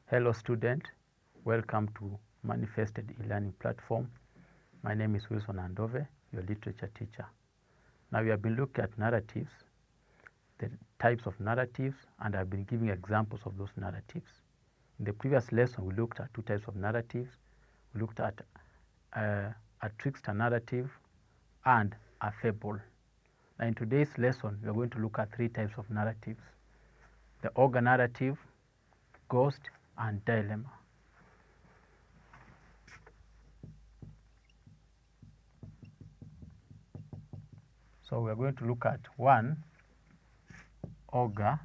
Hello student, welcome to Manifested e-learning platform. My name is Wilson Andove, your literature teacher. Now we have been looking at narratives, the types of narratives, and I've been giving examples of those narratives. In the previous lesson, we looked at two types of narratives. We looked at a trickster narrative and a fable. Now in today's lesson, we are going to look at three types of narratives: the Ogre narrative, ghost, and dilemma. So we are going to look at one, Ogre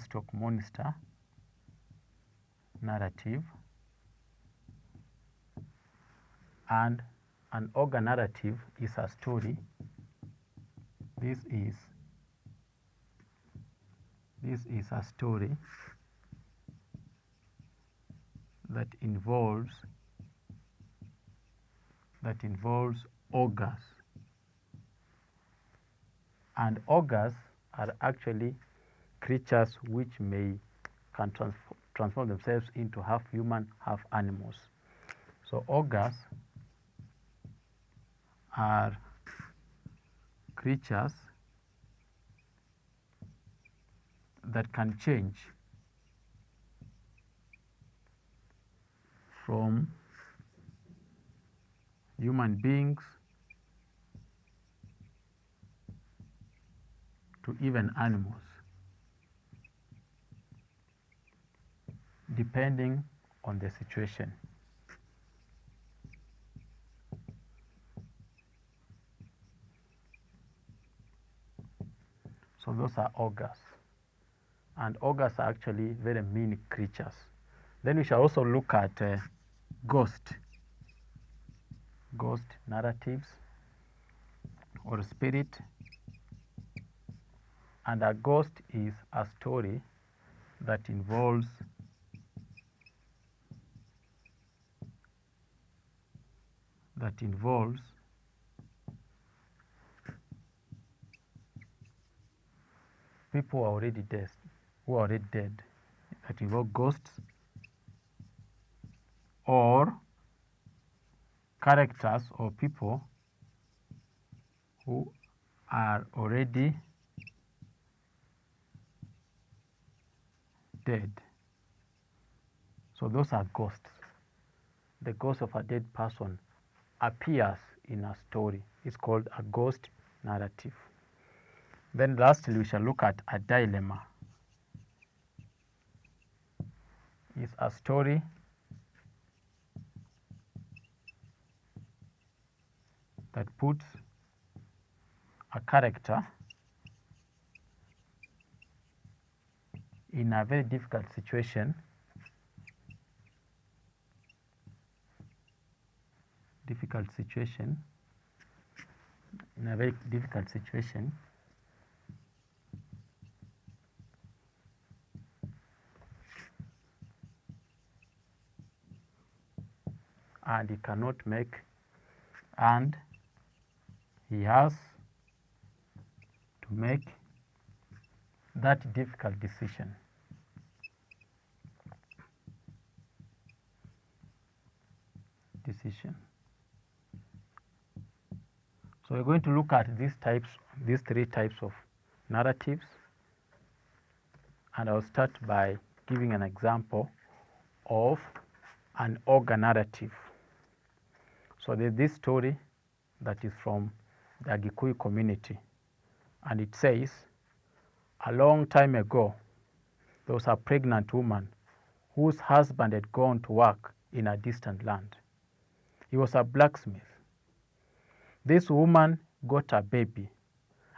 stroke monster narrative, and an Ogre narrative is a story. This is a story that involves ogres, and ogres are actually creatures which can transform themselves into half human, half animals. So ogres are creatures that can change from human beings to even animals, depending on the situation. So those are ogres. And ogres are actually very mean creatures. Then we shall also look at ghost narratives or spirit. And a ghost is a story that involves people who are already dead, that involve ghosts or characters or people who are already dead. So those are ghosts. The ghost of a dead person appears in a story. It's called a ghost narrative. Then lastly, we shall look at a dilemma. It's a story that puts a character in a very difficult situation, and he cannot make, and he has to make that difficult decision. So we're going to look at these three types of narratives, and I'll start by giving an example of an Ogre narrative. So there's this story that is from the Gikuyu community, and it says, a long time ago, there was a pregnant woman whose husband had gone to work in a distant land. He was a blacksmith. This woman got a baby,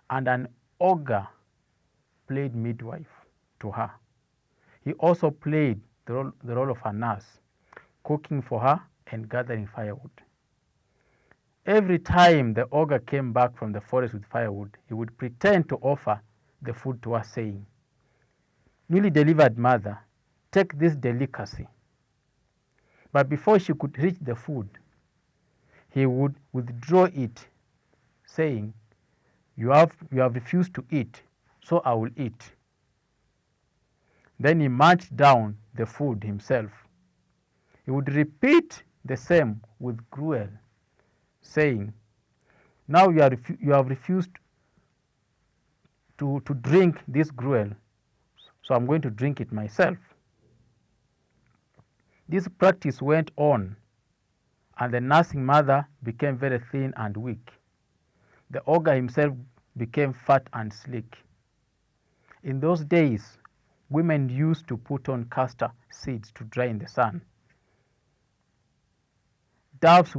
and an ogre played midwife to her. He also played the role of a nurse, cooking for her and gathering firewood. Every time the ogre came back from the forest with firewood, he would pretend to offer the food to her, saying, "Newly delivered mother, take this delicacy." But before she could reach the food, he would withdraw it, saying, you have refused to eat. so I will eat. Then he munched down the food himself. He would repeat the same with gruel, saying, now you have refused to drink this gruel, so I'm going to drink it myself. This practice went on, and the nursing mother became very thin and weak. The ogre himself became fat and sleek. In those days, women used to put on castor seeds to dry in the sun. Doves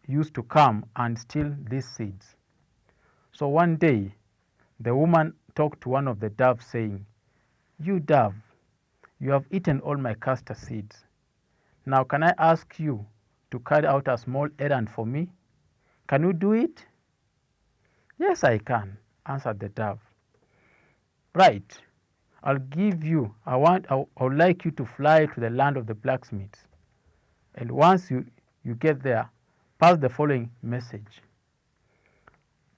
used to come and steal these seeds. So one day, the woman talked to one of the doves, saying, you dove, you have eaten all my castor seeds. Now can I ask you to carry out a small errand for me? Can you do it? Yes, I can, answered the dove. Right, I would like you to fly to the land of the blacksmiths. And once you get there, pass the following message.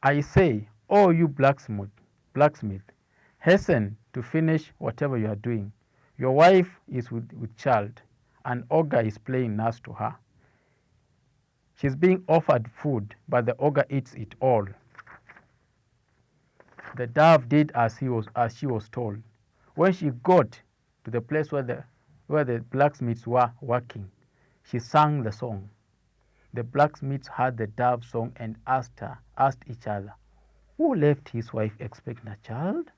I say, oh, you blacksmith, hasten to finish whatever you are doing. Your wife is with child, and Ogre is playing nurse to her. She's being offered food, but the ogre eats it all. The dove did as she was told. When she got to the place where the blacksmiths were working, she sang the song. The blacksmiths heard the dove song and asked each other, who left his wife expecting a child?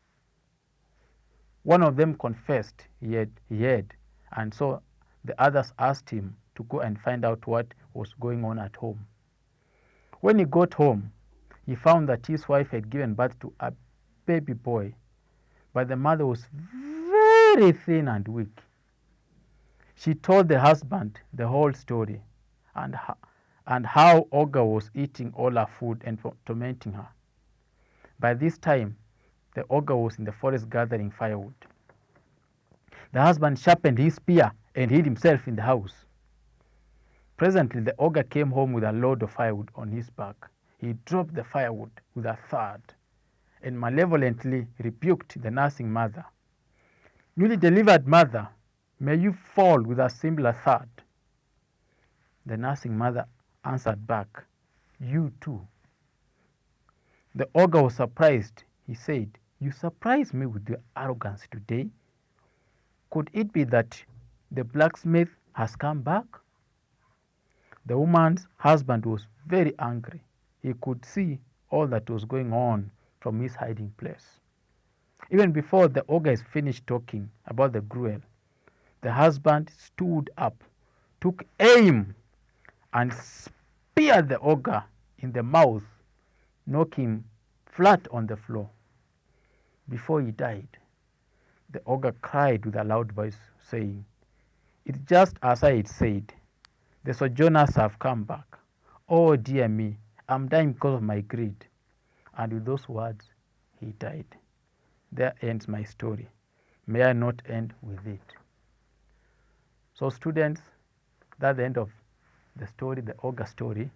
One of them confessed he had, and so the others asked him to go and find out what was going on at home. When he got home, he found that his wife had given birth to a baby boy, but the mother was very thin and weak. She told the husband the whole story and how Ogre was eating all her food and tormenting her. By this time, the ogre was in the forest gathering firewood. The husband sharpened his spear and hid himself in the house. Presently, the ogre came home with a load of firewood on his back. He dropped the firewood with a thud and malevolently rebuked the nursing mother. Newly delivered mother, may you fall with a similar thud. The nursing mother answered back, you too. The ogre was surprised. He said, you surprise me with your arrogance today. Could it be that the blacksmith has come back? The woman's husband was very angry. He could see all that was going on from his hiding place. Even before the ogre is finished talking about the gruel, the husband stood up, took aim, and speared the ogre in the mouth, knocking him flat on the floor. Before he died, the ogre cried with a loud voice, saying, it's just as I had said. The sojourners have come back. Oh dear me, I'm dying because of my greed. And with those words, he died. There ends my story. May I not end with it. So students, that's the end of the story, the ogre story.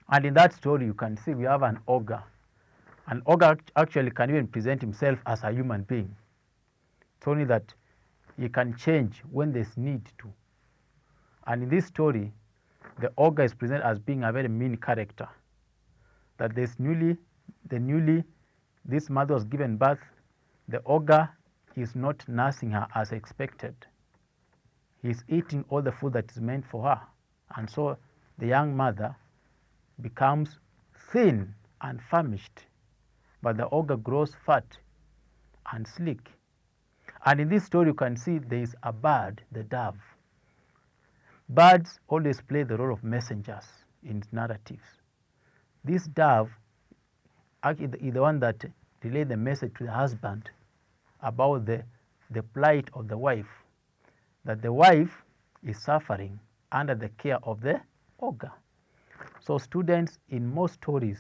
And in that story, you can see we have an ogre. An ogre actually can even present himself as a human being. It's only that he can change when there's need to. And in this story, the ogre is presented as being a very mean character. That this mother was given birth, the ogre is not nursing her as expected. He's eating all the food that is meant for her. And so the young mother becomes thin and famished, but the ogre grows fat and sleek. And in this story, you can see there is a bird, the dove. Birds always play the role of messengers in narratives. This dove is the one that relayed the message to the husband about the plight of the wife, that the wife is suffering under the care of the ogre. So students, in most stories,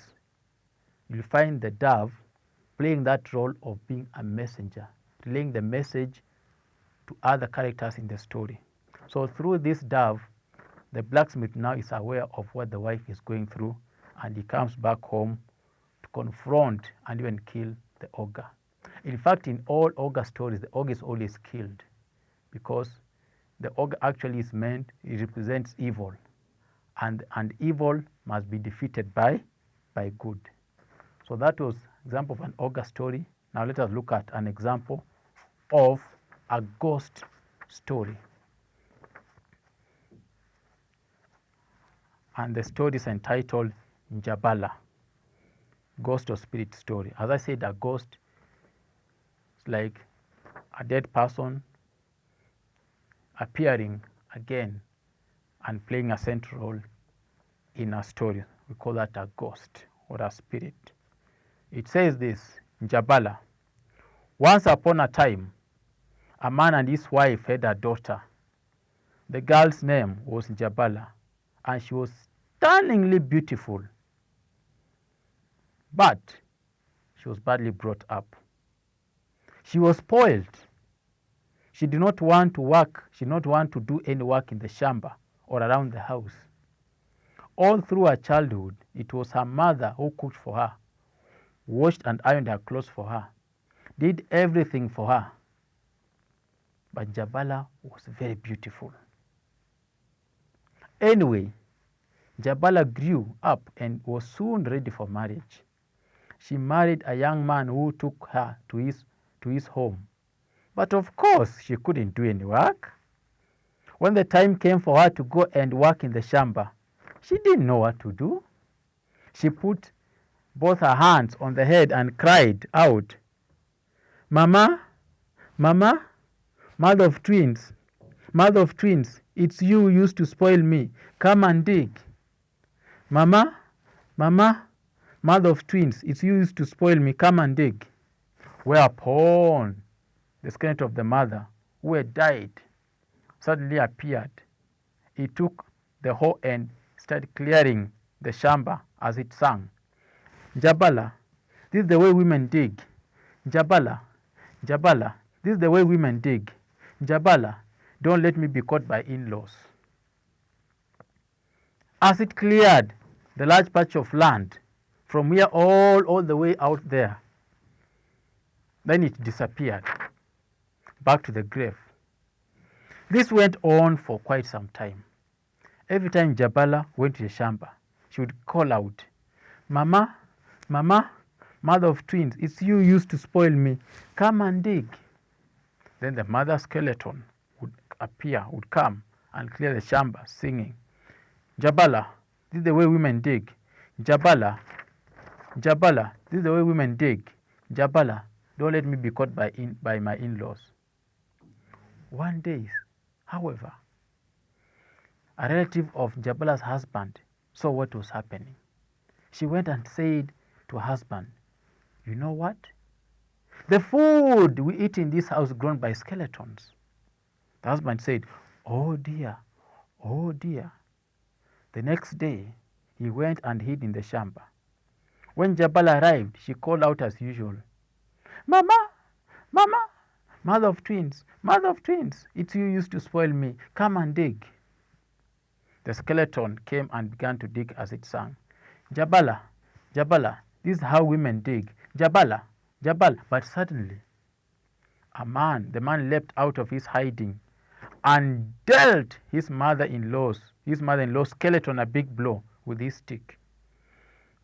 you'll find the dove playing that role of being a messenger, relaying the message to other characters in the story. So through this dove, the blacksmith now is aware of what the wife is going through, and he comes back home to confront and even kill the ogre. In fact, in all ogre stories, the ogre is always killed because the ogre actually is meant, it represents evil. And evil must be defeated by good. So that was example of an ogre story. Now let us look at an example of a ghost story. And the story is entitled Njabala, ghost or spirit story. As I said, a ghost is like a dead person appearing again and playing a central role in a story. We call that a ghost or a spirit. It says this, Njabala. Once upon a time, a man and his wife had a daughter. The girl's name was Njabala, and she was stunningly beautiful. But she was badly brought up. She was spoiled. She did not want to work. She did not want to do any work in the shamba or around the house. All through her childhood, it was her mother who cooked for her, washed and ironed her clothes for her, did everything for her. But Njabala was very beautiful. Anyway, Njabala grew up and was soon ready for marriage. She married a young man who took her to his home. But of course, she couldn't do any work. When the time came for her to go and work in the shamba, she didn't know what to do. She put both her hands on the head and cried out, Mama, Mama, mother of twins, it's you who used to spoil me. Come and dig. Mama, Mama, mother of twins, it's you who used to spoil me. Come and dig. Whereupon the skeleton of the mother, who had died, suddenly appeared. He took the hoe and started clearing the shamba as it sang. Njabala, this is the way women dig. Njabala, Njabala, this is the way women dig. Njabala, don't let me be caught by in-laws. As it cleared the large patch of land from here all the way out there, then it disappeared back to the grave. This went on for quite some time. Every time Njabala went to the shamba, she would call out, Mama, Mama, mother of twins, it's you who used to spoil me. Come and dig. Then the mother skeleton would appear, would come and clear the shamba, singing, Njabala, this is the way women dig. Njabala, Njabala, this is the way women dig. Njabala, don't let me be caught by my in-laws. One day, however, a relative of Njabala's husband saw what was happening. She went and said to her husband, you know what? The food we eat in this house is grown by skeletons. The husband said, oh dear, oh dear. The next day, he went and hid in the shamba. When Njabala arrived, she called out as usual, Mama, Mama, mother of twins, it's you who used to spoil me. Come and dig. The skeleton came and began to dig as it sang. Njabala, Njabala, this is how women dig. Njabala, Njabala. But suddenly, the man leapt out of his hiding and dealt his mother-in-law's skeleton a big blow with his stick.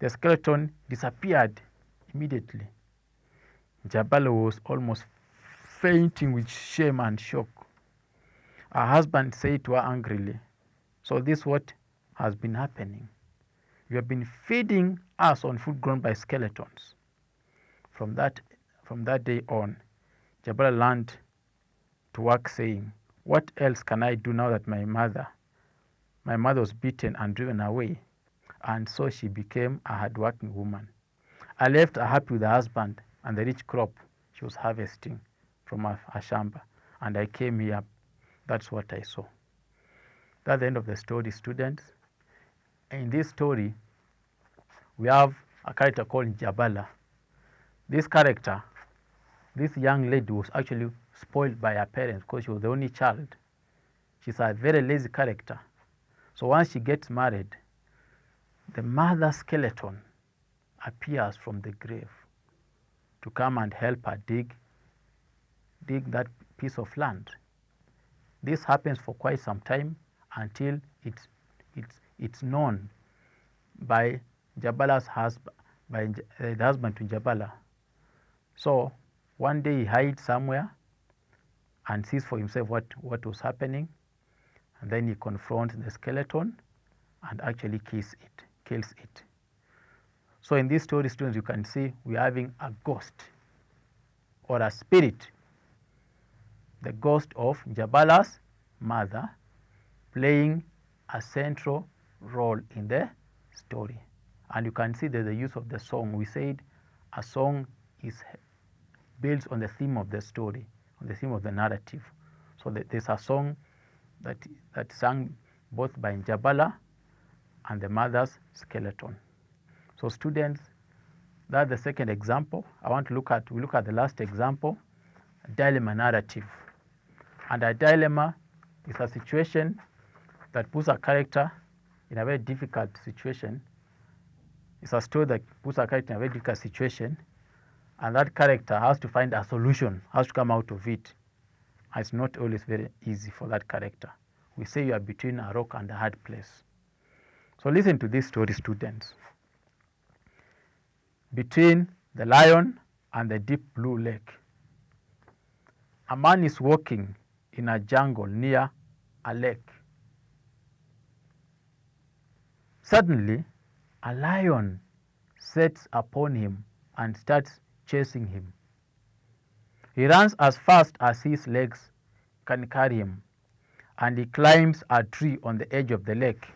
The skeleton disappeared immediately. Njabala was almost fainting with shame and shock. Her husband said to her angrily, so this is what has been happening. You have been feeding us on food grown by skeletons. From that day on, Njabala learned to work, saying, what else can I do now that my mother was beaten and driven away? And so she became a hard-working woman. I left her happy with her husband and the rich crop she was harvesting from her shamba. And I came here. That's what I saw. That's the end of the story, students. In this story, we have a character called Njabala. This character, this young lady was actually spoiled by her parents because she was the only child. She's a very lazy character. So once she gets married, the mother skeleton appears from the grave to come and help her dig that piece of land. This happens for quite some time until it's known by Jabala's husband, by the husband to Jabala. So one day he hides somewhere and sees for himself what was happening, and then he confronts the skeleton and actually kills it. So in this story, students, you can see we are having a ghost or a spirit, the ghost of Jabala's mother, playing a central role in the story. And you can see there's the use of the song. We said a song is builds on the theme of the story, on the theme of the narrative. So there's a song that's sung both by Jabala and the mother's skeleton. So students, that's the second example. We look at the last example, a dilemma narrative. And a dilemma is a situation that puts a character in a very difficult situation. It's a story that puts a character in a very difficult situation, and that character has to find a solution, has to come out of it. And it's not always very easy for that character. We say you are between a rock and a hard place. So listen to this story, students. Between the lion and the deep blue lake, a man is walking in a jungle near a lake. Suddenly, a lion sets upon him and starts chasing him. He runs as fast as his legs can carry him, and he climbs a tree on the edge of the lake.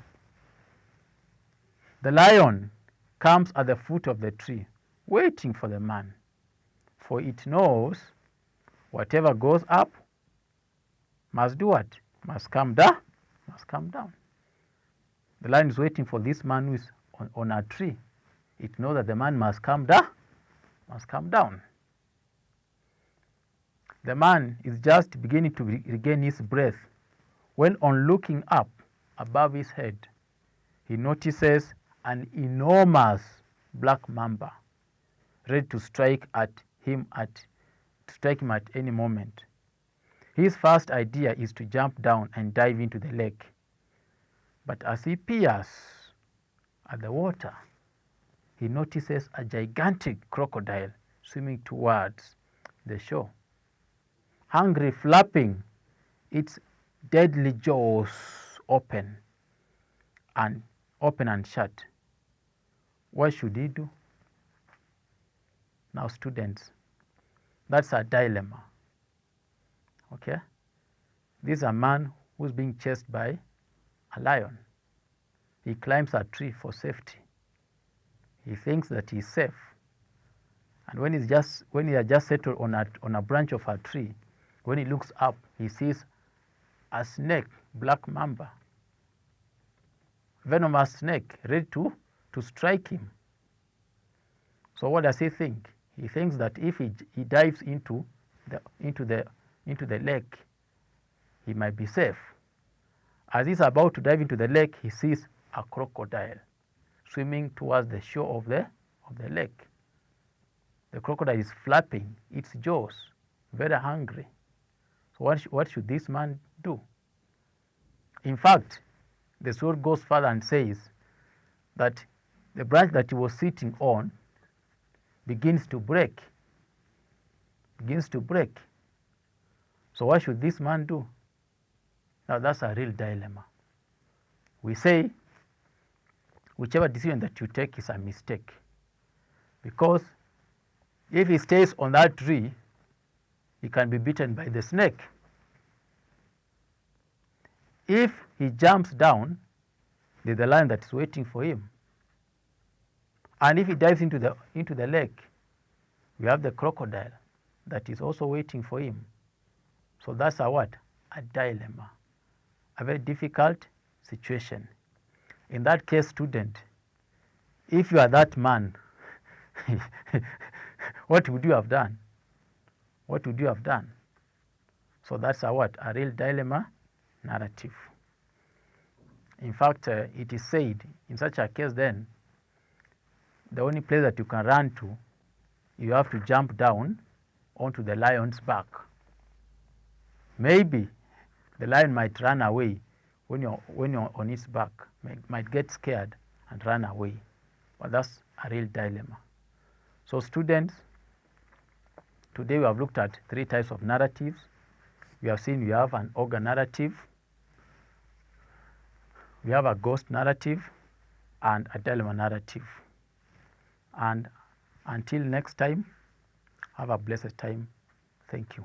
The lion comes at the foot of the tree, waiting for the man, for it knows whatever goes up must do what? Must come down. Must come down. The lion is waiting for this man who is on a tree. It knows that the man must come down. Must come down. The man is just beginning to regain his breath when, on looking up above his head, he notices an enormous black mamba ready to strike him at any moment. His first idea is to jump down and dive into the lake. But as he peers at the water, he notices a gigantic crocodile swimming towards the shore, hungry, flapping its deadly jaws open and shut. What should he do? Now, students, that's a dilemma. Okay? This is a man who's being chased by a lion. He climbs a tree for safety. He thinks that he's safe. And when he has just settled on a branch of a tree, when he looks up, he sees a snake, black mamba, venomous snake, ready to strike him. So what does he think? He thinks that if he dives into the lake, he might be safe. As he's about to dive into the lake, he sees a crocodile swimming towards the shore of the lake. The crocodile is flapping its jaws, very hungry. So what should this man do? In fact, the story goes further and says that the branch that he was sitting on begins to break. So what should this man do? Now that's a real dilemma. We say whichever decision that you take is a mistake, because if he stays on that tree, he can be bitten by the snake. If he jumps down, there's a lion that is waiting for him. And if he dives into the lake, we have the crocodile that is also waiting for him. So that's a what? A dilemma. A very difficult situation. In that case, student, if you are that man, what would you have done? What would you have done? So that's a what? A real dilemma narrative. In fact, it is said in such a case then, the only place that you can run to you have to jump down onto the lion's back. Maybe the lion might run away when you're on its back, might get scared and run away. But that's a real dilemma. So students, today we have looked at 3 types of narratives. We have seen we have an ogre narrative, we have a ghost narrative, and a dilemma narrative. And until next time, have a blessed time. Thank you.